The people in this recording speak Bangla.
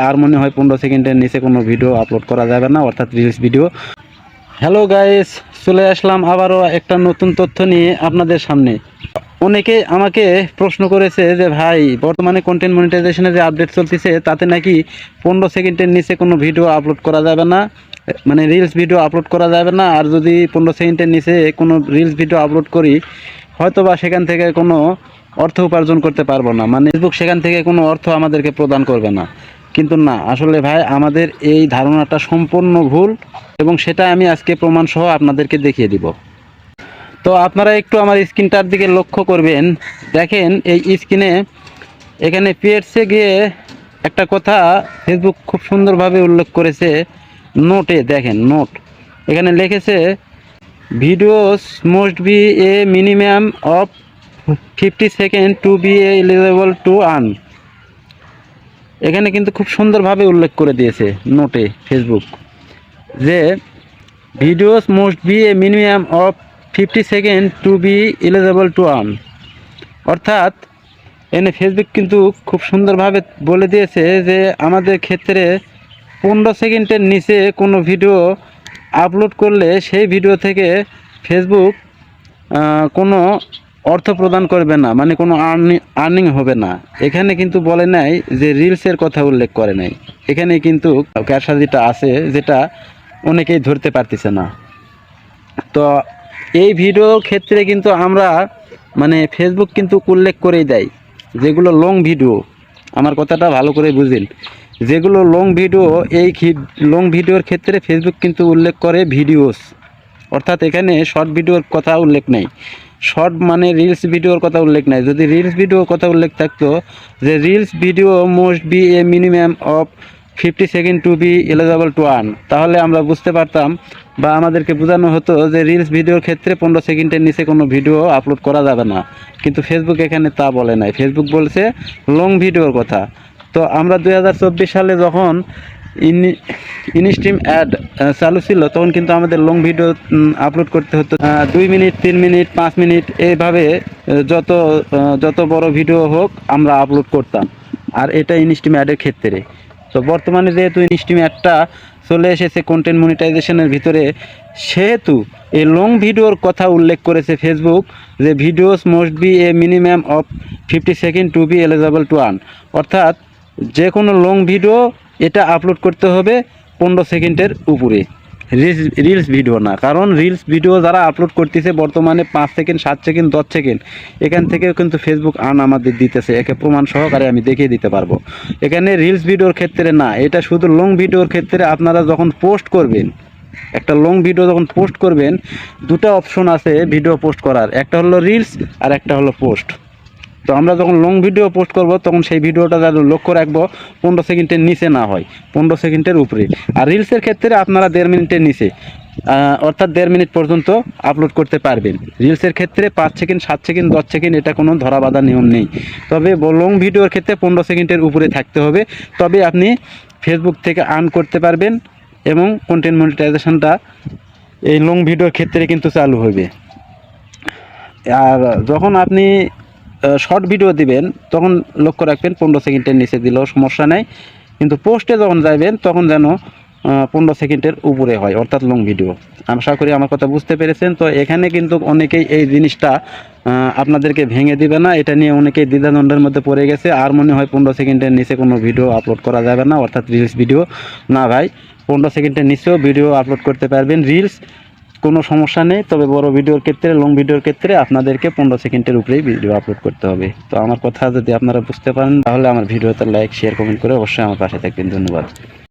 আর মনে হয় 15 সেকেন্ডের নিচে কোনো ভিডিও আপলোড করা যাবে না, অর্থাৎ রিলস ভিডিও। হ্যালো গাইস, চলে আসলাম আবারও একটা নতুন তথ্য নিয়ে আপনাদের সামনে। অনেকে আমাকে প্রশ্ন করেছে যে ভাই, বর্তমানে কন্টেন্ট মনিটাইজেশনের যে আপডেট চলতেছে তাতে নাকি 15 সেকেন্ডের নিচে কোনো ভিডিও আপলোড করা যাবে না, মানে রিলস ভিডিও আপলোড করা যাবে না। আর যদি 15 সেকেন্ডের নিচে কোনো রিলস ভিডিও আপলোড করি, হয়তোবা সেখান থেকে কোনো অর্থ উপার্জন করতে পারবো না, মানে ফেসবুক সেখান থেকে কোনো অর্থ আমাদেরকে প্রদান করবে না। কিন্তু না, আসলে ভাই আমাদের এই ধারণাটা সম্পূর্ণ ভুল, এবং সেটা আমি আজকে প্রমাণ সহ আপনাদেরকে দেখিয়ে দিব। তো আপনারা একটু আমার স্ক্রিনটার দিকে লক্ষ্য করবেন। দেখেন এই স্ক্রিনে এখানে পিএসএ গিয়ে একটা কথা ফেসবুক খুব সুন্দরভাবে উল্লেখ করেছে নোটে। দেখেন নোট, এখানে লিখেছে videos must be a minimum of 50 second to be eligible to earn. এখানে কিন্তু খুব সুন্দরভাবে উল্লেখ করে দিয়েছে নোটে ফেসবুক যে videos must be a minimum of 50 second to be eligible to earn. অর্থাৎ এনে ফেসবুক কিন্তু খুব সুন্দরভাবে বলে দিয়েছে যে আমাদের ক্ষেত্রে 15 সেকেন্ডের নিচে কোনো ভিডিও আপলোড করলে সেই ভিডিও থেকে ফেসবুক কোনো অর্থ প্রদান করবে না, মানে কোনো আর্নিং হবে না। এখানে কিন্তু বলে নাই যে রিলসের কথা উল্লেখ করে নাই, এখানে কিন্তু কারসাজিটা আছে যেটা অনেকেই ধরতে পারতেছে না। তো এই ভিডিওর ক্ষেত্রে কিন্তু আমরা মানে ফেসবুক কিন্তু উল্লেখ করেই দেয় যেগুলো লং ভিডিও, আমার কথাটা ভালো করে বুঝেন, যেগুলো লং ভিডিও, এই লং ভিডিওর ক্ষেত্রে ফেসবুক কিন্তু উল্লেখ করে ভিডিওস, অর্থাৎ এখানে শর্ট ভিডিওর কথা উল্লেখ নেই। শর্ট মানে রিলস ভিডিওর কথা উল্লেখ নাই। যদি রিলস ভিডিওর কথা উল্লেখ থাকতো যে reels video must be a minimum of 50 second to be eligible to earn, তাহলে আমরা বুঝতে পারতাম বা আমাদেরকে বোঝানো হতো যে রিলস ভিডিওর ক্ষেত্রে 15 সেকেন্ডের নিচে কোনো ভিডিও আপলোড করা যাবে না। কিন্তু ফেসবুক এখানে তা বলে নাই, ফেসবুক বলছে লং ভিডিওর কথা। তো আমরা 2024 সালে যখন ইনস্ট্রিম অ্যাড চালু ছিল তখন কিন্তু আমাদের লং ভিডিও আপলোড করতে হতো 2 মিনিট, 3 মিনিট, 5 মিনিট, এইভাবে যত বড় ভিডিও হোক আমরা আপলোড করতাম। আর এটা ইনস্ট্রিম অ্যাডের ক্ষেত্রে। তো বর্তমানে যেহেতু ইনস্ট্রিম অ্যাডটা চলে এসেছে কন্টেন্ট মনিটাইজেশনের ভিতরে, সেহেতু এই লং ভিডিওর কথা উল্লেখ করেছে ফেসবুক যে videos must be a minimum of 50 second to be eligible to earn. অর্থাৎ যে কোনো লং ভিডিও এটা আপলোড করতে হবে 15 সেকেন্ডের উপরে, রিলস ভিডিও না। কারণ রিলস ভিডিও যারা আপলোড করতেছে বর্তমানে 5 সেকেন্ড, 7 সেকেন্ড, 10 সেকেন্ড, এখান থেকেও কিন্তু ফেসবুক আর্ন আমাদের দিতেছে, একে প্রমাণ সহকারে আমি দেখিয়ে দিতে পারবো। এখানে রিলস ভিডিওর ক্ষেত্রে না, এটা শুধু লং ভিডিওর ক্ষেত্রে। আপনারা যখন পোস্ট করবেন, একটা লং ভিডিও যখন পোস্ট করবেন, দুটো অপশন আছে ভিডিও পোস্ট করার, একটা হলো রিলস আর একটা হলো পোস্ট। তো আমরা যখন লং ভিডিও পোস্ট করব তখন সেই ভিডিওটা লক্ষ্য রাখবো 15 সেকেন্ডের নিচে না হয়, 15 সেকেন্ডের উপরে। আর রিলসের ক্ষেত্রে আপনারা 1.5 মিনিটের নিচে, অর্থাৎ 1.5 মিনিট পর্যন্ত আপলোড করতে পারবেন। রিলসের ক্ষেত্রে 5 সেকেন্ড, 7 সেকেন্ড, 10 সেকেন্ড, এটা কোনো ধরা বাঁধা নিয়ম নেই। তবে লং ভিডিওর ক্ষেত্রে 15 সেকেন্ডের উপরে থাকতে হবে, তবে আপনি ফেসবুক থেকে আর্ন করতে পারবেন এবং কন্টেন্ট মনিটাইজেশনটা এই লং ভিডিওর ক্ষেত্রে কিন্তু চালু হবে। আর যখন আপনি শর্ট ভিডিও দিবেন তখন লক্ষ্য রাখবেন 15 সেকেন্ডের নিচে দিলেও সমস্যা নেই, কিন্তু পোস্টে যখন যাবেন তখন যেন 15 সেকেন্ডের উপরে হয়, অর্থাৎ লং ভিডিও। আশা করি আমার কথা বুঝতে পেরেছেন। তো এখানে কিন্তু অনেকেই এই জিনিসটা আপনাদেরকে ভেঙে দিবে না, এটা নিয়ে অনেকেই দ্বিধাদ্বন্দ্বের মধ্যে পড়ে গেছে। আর মনে হয় 15 সেকেন্ডের নিচে কোনো ভিডিও আপলোড করা যাবে না, অর্থাৎ রিলস ভিডিও না। ভাই, 15 সেকেন্ডের নিচেও ভিডিও আপলোড করতে পারবেন, রিলস, কোনো সমস্যা নেই। তবে বড় ভিডিওর ক্ষেত্রে, লং ভিডিওর ক্ষেত্রে আপনাদেরকে 15 সেকেন্ডের উপরেই ভিডিও আপলোড করতে হবে। তো আমার কথা যদি আপনারা বুঝতে পারেন তাহলে আমার ভিডিওতে লাইক, শেয়ার, কমেন্ট করে অবশ্যই আমার পাশে থাকবেন। ধন্যবাদ।